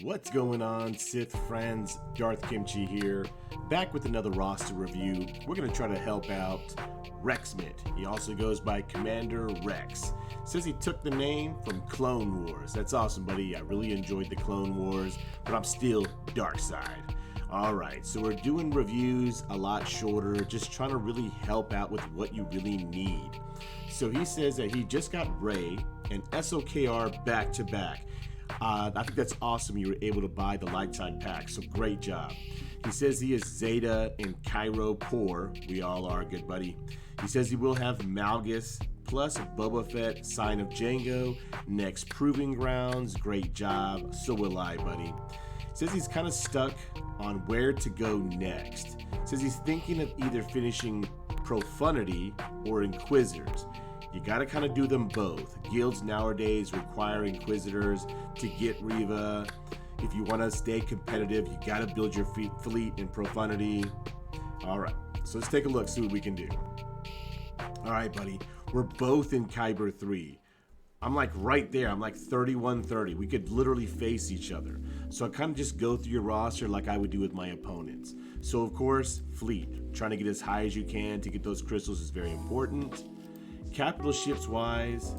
What's going on, Sith friends? Darth Kimchi here, back with another roster review. We're going to try to help out Rexmit. He also goes by CommanderRex. Says he took the name from Clone Wars. That's awesome, buddy. I really enjoyed the Clone Wars, but I'm still dark side. Alright, so we're doing reviews a lot shorter, just trying to really help out with what you really need. So he says that he just got Rey and SOKR back to back. I think that's awesome you were able to buy the lifetime pack, so great job. He says he is Zeta and Cairo poor. We all are, good buddy. He says he will have Malgus plus Boba Fett, Sign of Jango, next Proving Grounds, great job. So will I, buddy. Says he's kind of stuck on where to go next. Says he's thinking of either finishing Profundity or Inquisitors. You gotta kind of do them both. Guilds nowadays require Inquisitors to get Reva. If you want to stay competitive, you gotta build your fleet in Profundity. Alright, so let's take a look, see what we can do. Alright, buddy, we're both in Kyber 3. I'm like right there, I'm like 31-30. We could literally face each other. So I kind of just go through your roster like I would do with my opponents. So of course, fleet. Trying to get as high as you can to get those crystals is very important. Capital ships wise,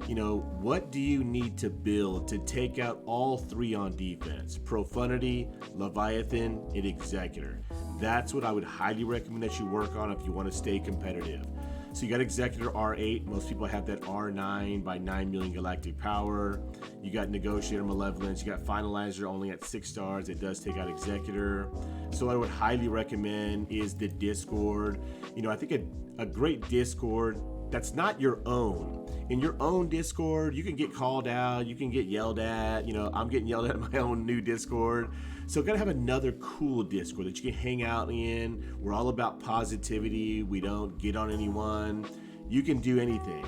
you know, what do you need to build to take out all three on defense? Profundity, Leviathan, and Executor. That's what I would highly recommend that you work on if you want to stay competitive. So you got Executor R8, most people have that R9 by 9 million galactic power. You got Negotiator Malevolence, you got Finalizer only at 6 stars, it does take out Executor. So what I would highly recommend is the Discord. You know, I think a great Discord that's not your own. In your own Discord, you can get called out, you can get yelled at. You know, I'm getting yelled at in my own new Discord. So gotta have another cool Discord that you can hang out in. We're all about positivity. We don't get on anyone. You can do anything.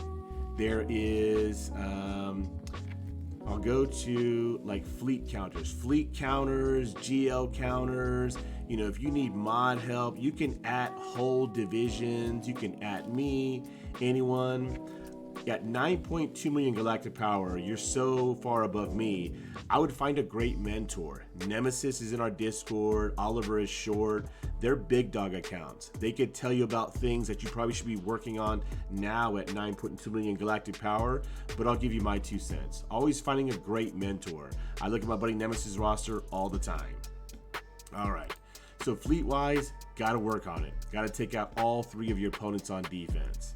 There is, I'll go to like fleet counters, GL counters. You know, if you need mod help, you can add whole divisions. You can add me, anyone. Got 9.2 million galactic power. You're so far above me. I would find a great mentor. Nemesis is in our Discord. Oliver is short. They're big dog accounts. They could tell you about things that you probably should be working on now at 9.2 million galactic power, but I'll give you my 2 cents. Always finding a great mentor. I look at my buddy Nemesis roster all the time. All right. So fleet-wise, gotta work on it. Gotta take out all three of your opponents on defense.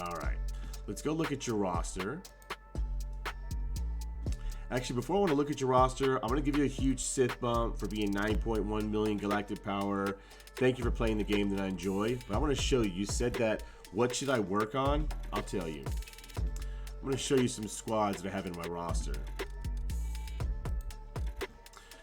All right. Let's go look at your roster. Actually, before I want to look at your roster, I'm going to give you a huge Sith bump for being 9.1 million galactic power. Thank you for playing the game that I enjoy. But I want to show you. You said that, what should I work on? I'll tell you. I'm going to show you some squads that I have in my roster.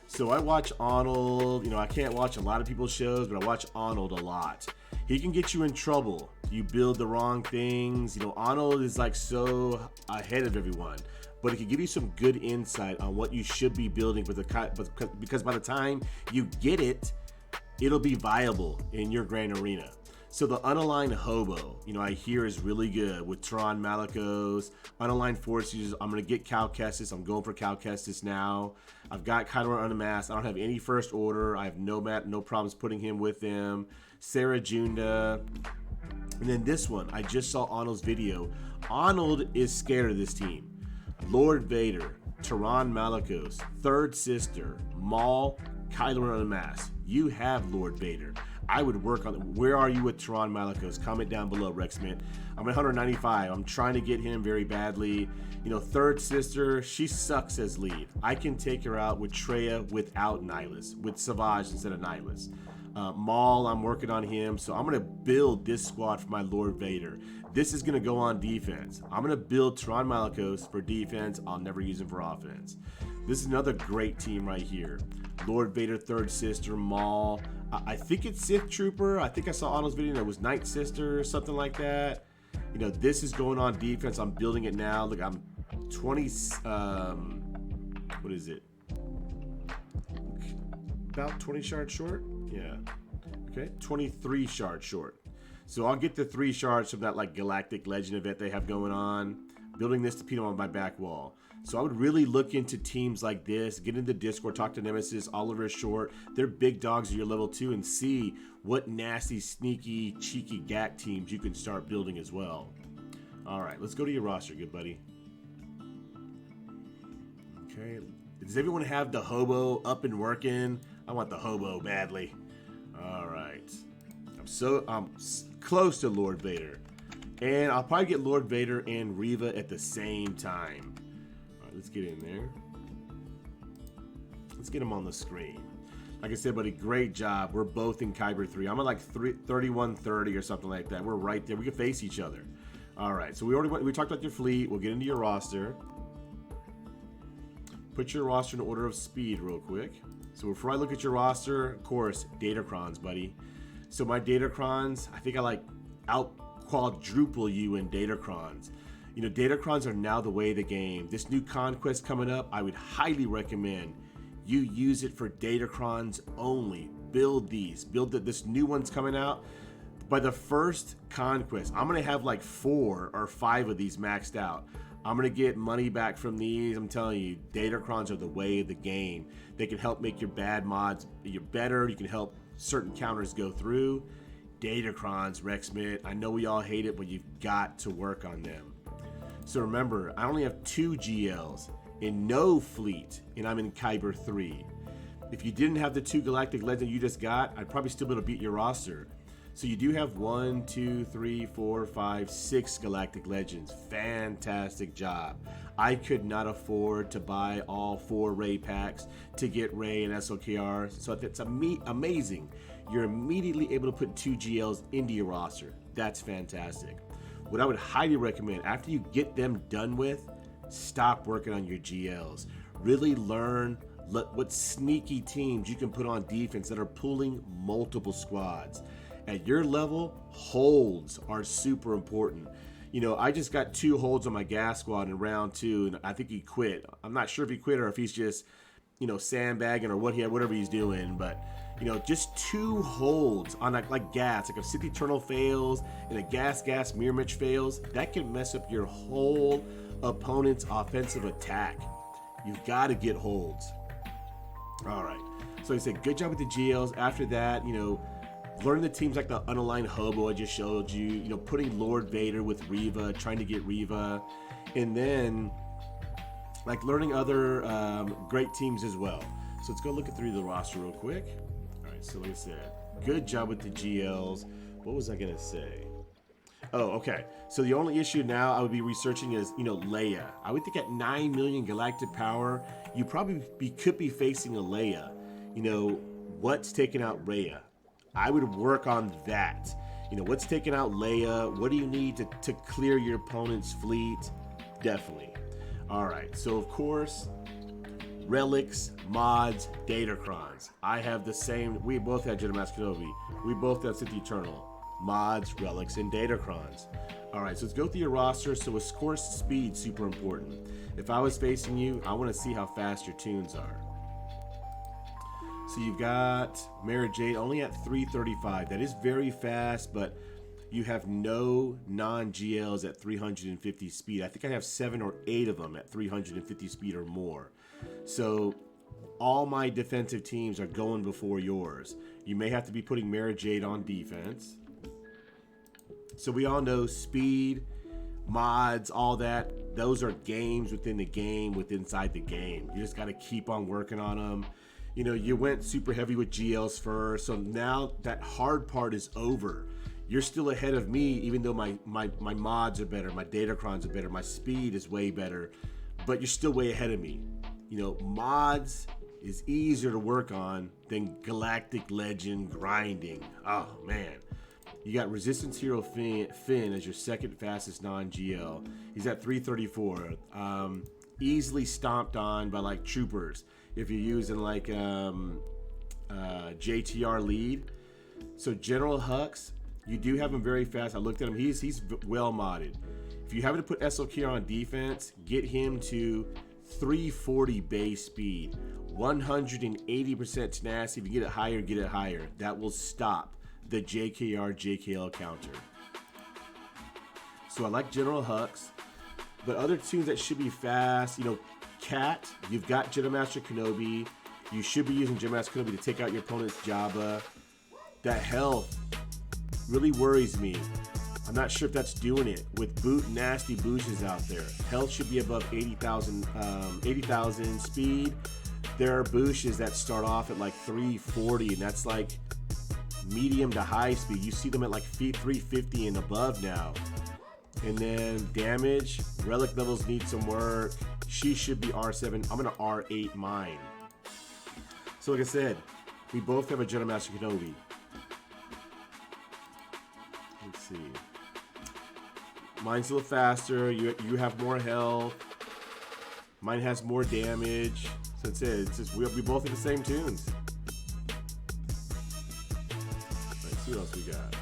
So I watch Arnold. You know, I can't watch a lot of people's shows, but I watch Arnold a lot. He can get you in trouble. You build the wrong things. You know, Arnold is like so ahead of everyone, but it can give you some good insight on what you should be building because by the time you get it, it'll be viable in your grand arena. So the unaligned hobo, you know, I hear is really good with Tron Malicos, unaligned force users. I'm gonna get Cal Kestis. I'm going for Cal Kestis now. I've got Kyber unmasked. I don't have any first order. I have no problems putting him with them. Sarah Junda. And then this one, I just saw Arnold's video. Arnold is scared of this team. Lord Vader, Tehran Malicos, Third Sister, Maul, Kylo Unmasked. You have Lord Vader. I would work on it. Where are you with Tehran Malicos? Comment down below, Rexmit. I'm at 195. I'm trying to get him very badly. You know, Third Sister, she sucks as lead. I can take her out with Traya without Nihilus, with Savage instead of Nihilus. Maul, I'm working on him, so I'm going to build this squad for my Lord Vader. This is going to go on defense. I'm going to build Tehran Malicos for defense. I'll never use him for offense. This is another great team right here. Lord Vader, Third Sister, Maul. I think it's Sith Trooper. I think I saw Arnold's video and it was Night Sister or something like that. You know, this is going on defense. I'm building it now. Look, I'm 20, what is it? About 20 shards short? Yeah. Okay, 23 shards short. So I'll get the 3 shards from that like Galactic Legend event they have going on. building this to beat him on my back wall. So I would really look into teams like this, get into Discord, talk to Nemesis, Oliver Short. They're big dogs at your level 2, and see what nasty, sneaky, cheeky GAC teams you can start building as well. All right, let's go to your roster, good buddy. Okay, does everyone have the hobo up and working? I want the hobo badly. All right, I'm close to Lord Vader, and I'll probably get Lord Vader and Reva at the same time. Let's get in there. Let's get him on the screen. Like I said, buddy, great job. We're both in Kyber 3. I'm at like 3130 or something like that. We're right there. We can face each other. All right. So we talked about your fleet. We'll get into your roster. Put your roster in order of speed real quick. So before I look at your roster, of course, datacrons, buddy. So my datacrons, I think I like out quadruple you in datacrons. You know, datacrons are now the way of the game. This new conquest coming up, I would highly recommend you use it for datacrons only. Build these. Build this new one's coming out. By the first conquest, I'm going to have like 4 or 5 of these maxed out. I'm going to get money back from these. I'm telling you, datacrons are the way of the game. They can help make your bad mods better. You can help certain counters go through. Datacrons, Rexmit, I know we all hate it, but you've got to work on them. So remember, I only have 2 GLs and no fleet, and I'm in Kyber 3. If you didn't have the 2 Galactic Legends you just got, I'd probably still be able to beat your roster. So you do have 1, 2, 3, 4, 5, 6 Galactic Legends. Fantastic job. I could not afford to buy all 4 Ray packs to get Ray and SOKR, so that's amazing. You're immediately able to put 2 GLs into your roster. That's fantastic. What I would highly recommend, after you get them done with, stop working on your GLs. Really learn what sneaky teams you can put on defense that are pulling multiple squads. At your level, holds are super important. You know, I just got 2 holds on my gas squad in round 2, and I think he quit. I'm not sure if he quit or if he's just, you know, sandbagging or whatever he's doing, but you know, just 2 holds on like gas. Like if Sith Eternal fails and a gas Mirror Mitch fails, that can mess up your whole opponent's offensive attack. You've got to get holds. All right. So I said, good job with the GLs. After that, you know, learning the teams like the unaligned hobo I just showed you. You know, putting Lord Vader with Reva, trying to get Reva, and then like learning other great teams as well. So let's go look through the roster real quick. So like I said, good job with the GLs. What was I gonna say? Oh, okay. So the only issue now I would be researching is, you know, Leia. I would think at 9 million galactic power, you probably could be facing a Leia. You know, what's taking out Rhea? I would work on that. You know, what's taking out Leia? What do you need to clear your opponent's fleet? Definitely. All right. So of course, relics, mods, datacrons. I have the same. We both have Jedi Master Kenobi. We both have Sith Eternal. Mods, relics, and datacrons. All right, so let's go through your roster. So of course, speed super important. If I was facing you, I want to see how fast your tunes are. So you've got Mara Jade only at 335. That is very fast, but you have no non-GLs at 350 speed. I think I have 7 or 8 of them at 350 speed or more. So all my defensive teams are going before yours. You may have to be putting Mara Jade on defense. So we all know speed, mods, all that. Those are games within the game, inside the game. You just got to keep on working on them. You know, you went super heavy with GLs first, so now that hard part is over. You're still ahead of me, even though my mods are better, my datacrons are better, my speed is way better, but you're still way ahead of me. You know, mods is easier to work on than Galactic Legend grinding. Oh, man. You got Resistance Hero Finn as your second fastest non-GL. He's at 334. Easily stomped on by like troopers if you're using like JTR lead. So General Hux, you do have him very fast. I looked at him. He's well modded. If you happen to put SOK on defense, get him to 340 base speed, 180% tenacity. If you get it higher, get it higher. That will stop the JKR JKL counter. So I like General Hux. But other tunes that should be fast, you know, Cat, you've got Jedi Master Kenobi. You should be using Jedi Master Kenobi to take out your opponent's Jabba. That health really worries me. I'm not sure if that's doing it. With nasty booshes out there, health should be above 80,000 speed. There are booshes that start off at like 340, and that's like medium to high speed. You see them at like 350 and above now. And then damage, relic levels need some work. She should be R7. I'm gonna R8 mine. So like I said, we both have a Jedi Master Kenobi. Let's see. Mine's a little faster. You have more health. Mine has more damage. So that's it. It's just we both have the same tunes. Let's see what else we got.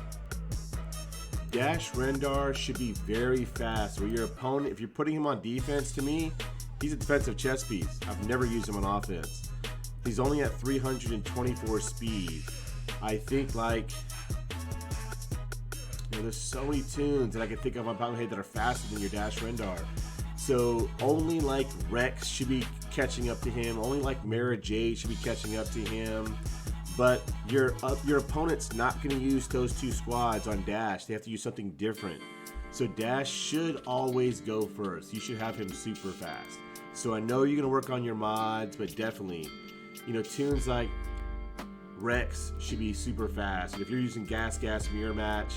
Dash Rendar should be very fast. Where your opponent, if you're putting him on defense, to me, he's a defensive chess piece. I've never used him on offense. He's only at 324 speed. I think like, you know, there's so many tunes that I can think of on top of my head that are faster than your Dash Rendar. So only like Rex should be catching up to him. Only like Mara Jade should be catching up to him. But your opponent's not going to use those two squads on Dash. They have to use something different. So Dash should always go first. You should have him super fast. So I know you're going to work on your mods, but definitely, you know, tunes like Rex should be super fast. And if you're using Gas Mirror Match,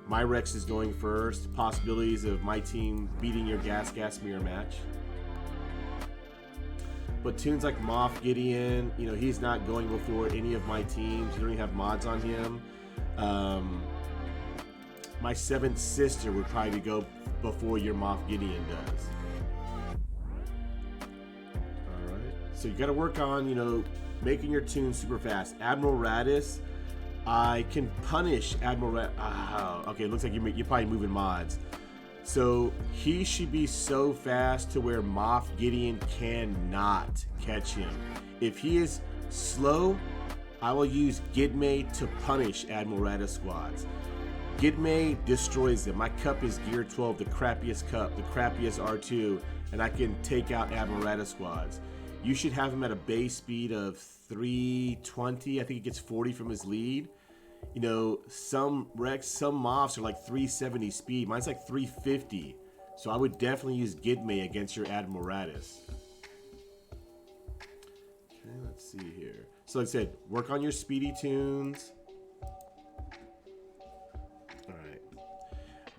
my Rex is going first. Possibilities of my team beating your Gas Mirror Match. But tunes like Moff Gideon, you know, he's not going before any of my teams. You don't even have mods on him. My seventh sister would probably go before your Moff Gideon does. Alright. So you got to work on, you know, making your tunes super fast. Admiral Radis, I can punish Admiral Radis. Okay, it looks like you're probably moving mods. So he should be so fast to where Moff Gideon cannot catch him. If he is slow, I will use Gidme to punish Admiral Radis squads. Gidme destroys them. My cup is gear 12, the crappiest cup, the crappiest R2, and I can take out Admiral Radis squads. You should have him at a base speed of 320. I think he gets 40 from his lead. You know, some Rex, some Moffs are like 370 speed. Mine's like 350. So I would definitely use Gidme against your Admiral Radis. Okay, let's see here. So like I said, work on your speedy tunes. Alright.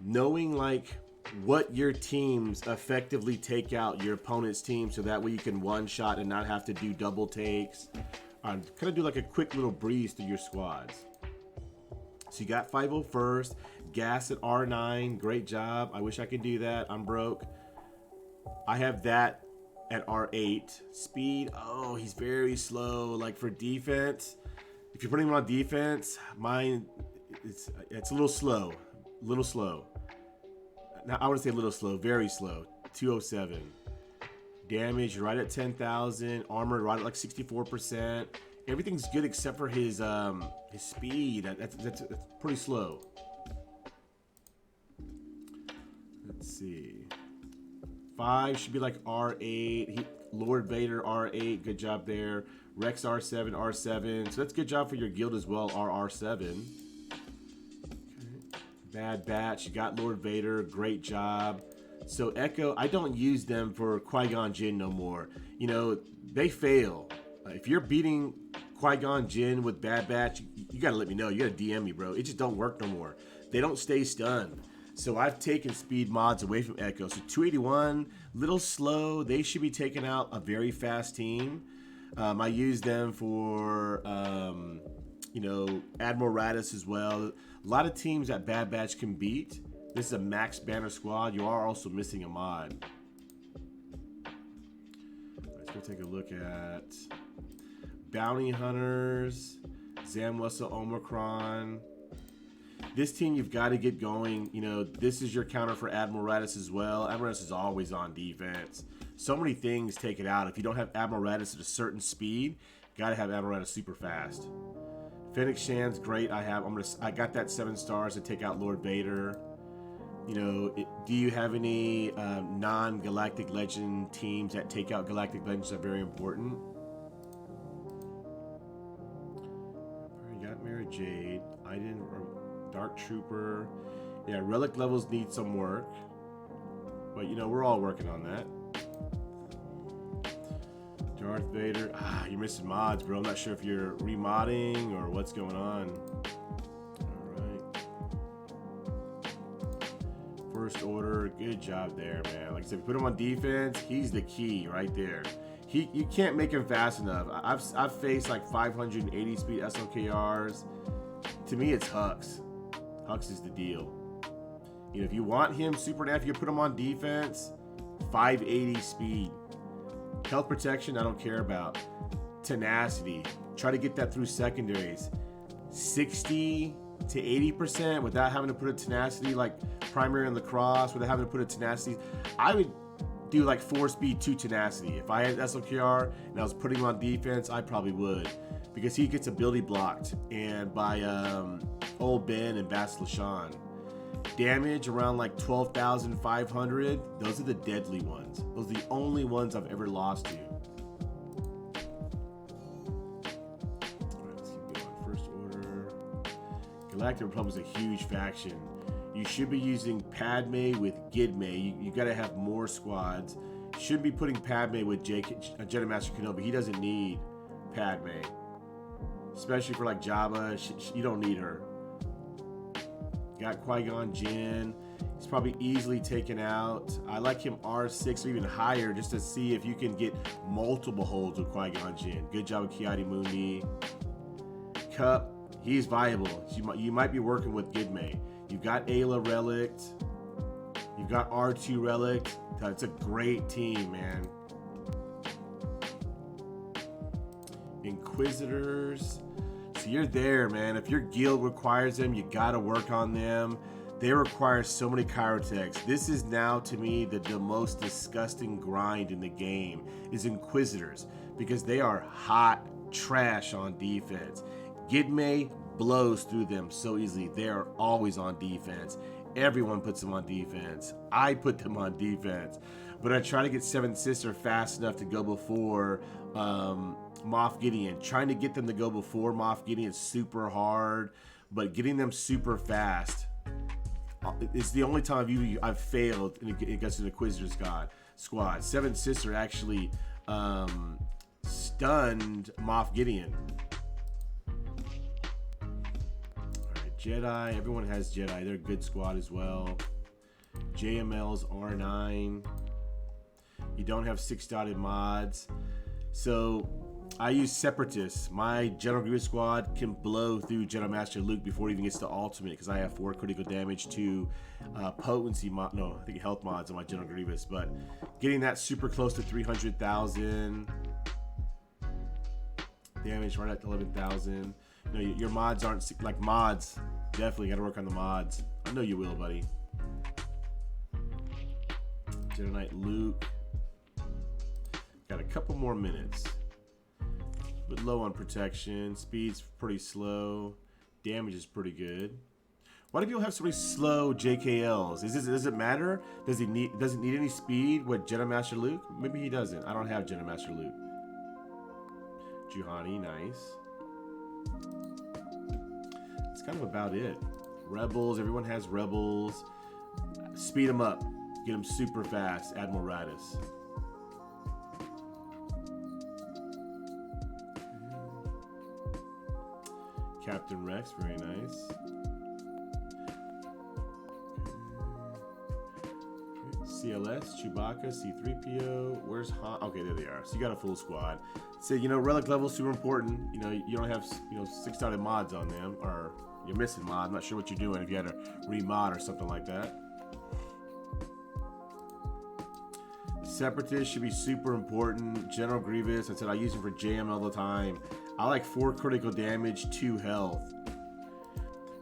Knowing like what your teams effectively take out your opponent's team so that way you can one-shot and not have to do double takes. Kind of do like a quick little breeze through your squads. So you got 501st, gas at R9, great job. I wish I could do that. I'm broke. I have that at R8. Speed, oh, he's very slow. Like for defense, if you're putting him on defense, mine, it's a little slow. Now I would say a little slow, very slow. 207. Damage right at 10,000. Armor right at like 64%. Everything's good except for his speed. That's pretty slow. Let's see. 5 should be like R8. Lord Vader R8. Good job there. Rex R7, R7. So that's good job for your guild as well. RR7. Okay. Bad Batch. You got Lord Vader. Great job. So Echo, I don't use them for Qui-Gon Jinn no more. You know, they fail. If you're beating Qui-Gon Jinn with Bad Batch, you gotta let me know. You gotta DM me, bro. It just don't work no more. They don't stay stunned. So I've taken speed mods away from Echo. So 281, little slow. They should be taking out a very fast team. I use them for, you know, Admiral Radis as well. A lot of teams that Bad Batch can beat. This is a max banner squad. You are also missing a mod. Let's go take a look at Bounty Hunters, Zamwasa Omicron. This team you've got to get going. You know, this is your counter for Admiral Radis as well. Admiral Radis is always on defense. So many things take it out. If you don't have Admiral Radis at a certain speed, got to have Admiral Radis super fast. Fennec Shan's great. I got that 7 stars to take out Lord Vader. You know, do you have any non-galactic legend teams that take out galactic legends that are very important? You got Mara Jade. I didn't. Dark Trooper. Yeah, relic levels need some work, but you know we're all working on that. Darth Vader. Ah, you're missing mods, bro. I'm not sure if you're remodding or what's going on. First Order, good job there, man. Like I said, put him on defense. He's the key right there. You can't make him fast enough. I've faced like 580 speed SLKRs. To me, it's Hux. Hux is the deal. You know, if you want him super naff, you put him on defense. 580 speed. Health protection, I don't care about. Tenacity, try to get that through secondaries. 60 to 80% without having to put a tenacity like primary on the cross, without having to put a tenacity. I would do like 4 speed 2 tenacity. If I had SLKR and I was putting him on defense, I probably would, because he gets ability blocked and by Old Ben and Bas Lashan. Damage around like 12,500. Those are the deadly ones. Those are the only ones I've ever lost to. First Order. Galactic Republic is a huge faction. You should be using Padme with Gidme. You got to have more squads. You shouldn't be putting Padme with Jedi Master Kenobi. He doesn't need Padme, especially for like Jabba. You don't need her. Got Qui-Gon Jinn. He's probably easily taken out. I like him R6 or even higher just to see if you can get multiple holds with Qui-Gon Jinn. Good job with Kiadi Mundi. Cup, he's viable. You might be working with Gidme. You've got Ayla Relic. You've got R2 Relic. It's a great team, man. Inquisitors. So you're there, man. If your guild requires them, you gotta work on them. They require so many Chirotechs. This is now, to me, the most disgusting grind in the game is Inquisitors, because they are hot trash on defense. Gidme blows through them so easily. They are always on defense. Everyone puts them on defense. I put them on defense. But I try to get Seventh Sister fast enough to go before Moff Gideon. Trying to get them to go before Moff Gideon is super hard, but getting them super fast is the only time I've failed against an Inquisitor squad. Seventh Sister actually stunned Moff Gideon. Alright, Jedi. Everyone has Jedi. They're a good squad as well. JML's R9. You don't have 6-dotted mods. So I use Separatists. My General Grievous squad can blow through Jedi Master Luke before he even gets to ultimate, because I have 4 critical damage to potency mod. No, I think health mods on my General Grievous. But getting that super close to 300,000 damage, right at 11,000. You know, your mods aren't like mods. Definitely got to work on the mods. I know you will, buddy. Jedi Knight Luke. Got a couple more minutes. But low on protection. Speed's pretty slow. Damage is pretty good. Why do people have so many slow JKLs? Does it matter? Does it need any speed with Jedi Master Luke? Maybe he doesn't. I don't have Jedi Master Luke. Juhani, nice. That's kind of about it. Rebels, everyone has Rebels. Speed them up. Get them super fast. Admiral Radis. Captain Rex, very nice. CLS, Chewbacca, C-3PO. Where's Han? Okay, there they are. So you got a full squad. So, you know, relic level super important. You know, you don't have, 6-dotted mods on them, or you're missing mod. I'm not sure what you're doing if you had to remod or something like that. Separatist should be super important. General Grievous, I said I use him for JM all the time. I like 4 critical damage, 2 health.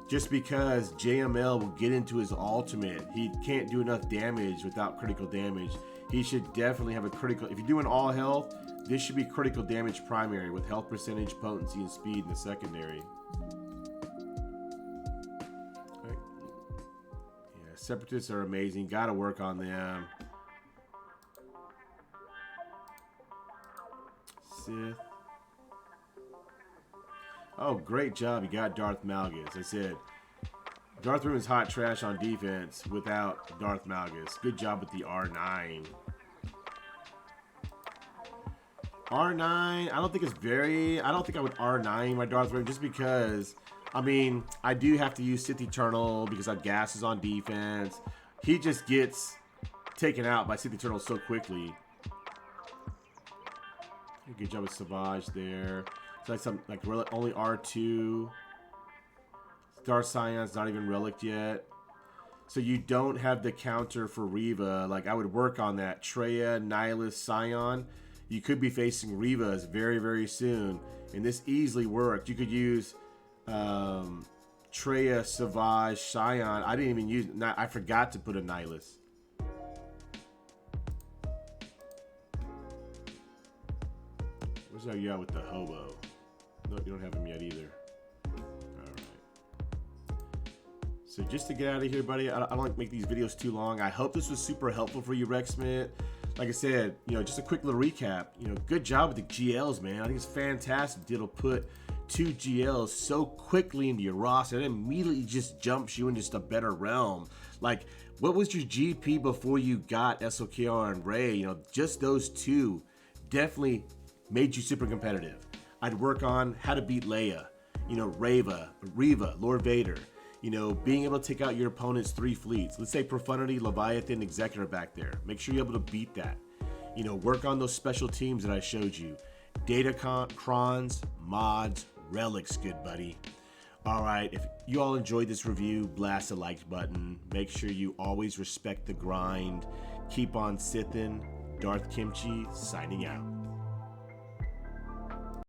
Just because JML will get into his ultimate. He can't do enough damage without critical damage. He should definitely have a critical. If you're doing all health, this should be critical damage primary with health percentage, potency, and speed in the secondary. Right. Yeah, Separatists are amazing. Gotta work on them. Sith. Oh, great job. You got Darth Malgus. I said, Darth Room is hot trash on defense without Darth Malgus. Good job with the R9. R9, I don't think I would R9 my Darth Room just because, I mean, I do have to use Sith Eternal because I have gases on defense. He just gets taken out by Sith Eternal so quickly. Good job with Savage there. It's like some, like, only R2. Darth Scion's not even relic yet. So you don't have the counter for Reva. Like, I would work on that. Traya, Nihilus, Scion. You could be facing Revas very, very soon. And this easily worked. You could use Traya, Savage, Scion. I didn't even use... I forgot to put a Nihilus. Where's our guy with the hobo? No, you don't have him yet either. So just to get out of here, buddy, I don't like to make these videos too long. I hope this was super helpful for you, Rexmit. Like I said, you know, just a quick little recap. You know, good job with the GLs, man. I think it's fantastic. It'll put 2 GLs so quickly into your roster. It immediately just jumps you into just a better realm. Like, what was your GP before you got SOKR and Ray? You know, just those 2 definitely made you super competitive. I'd work on how to beat Leia, you know, Reva, Lord Vader. You know, being able to take out your opponent's 3 fleets. Let's say Profundity, Leviathan, Executor back there. Make sure you're able to beat that. You know, work on those special teams that I showed you. Datacrons, mods, relics, good buddy. All right, if you all enjoyed this review, blast the like button. Make sure you always respect the grind. Keep on Sithin'. Darth Kimchi signing out.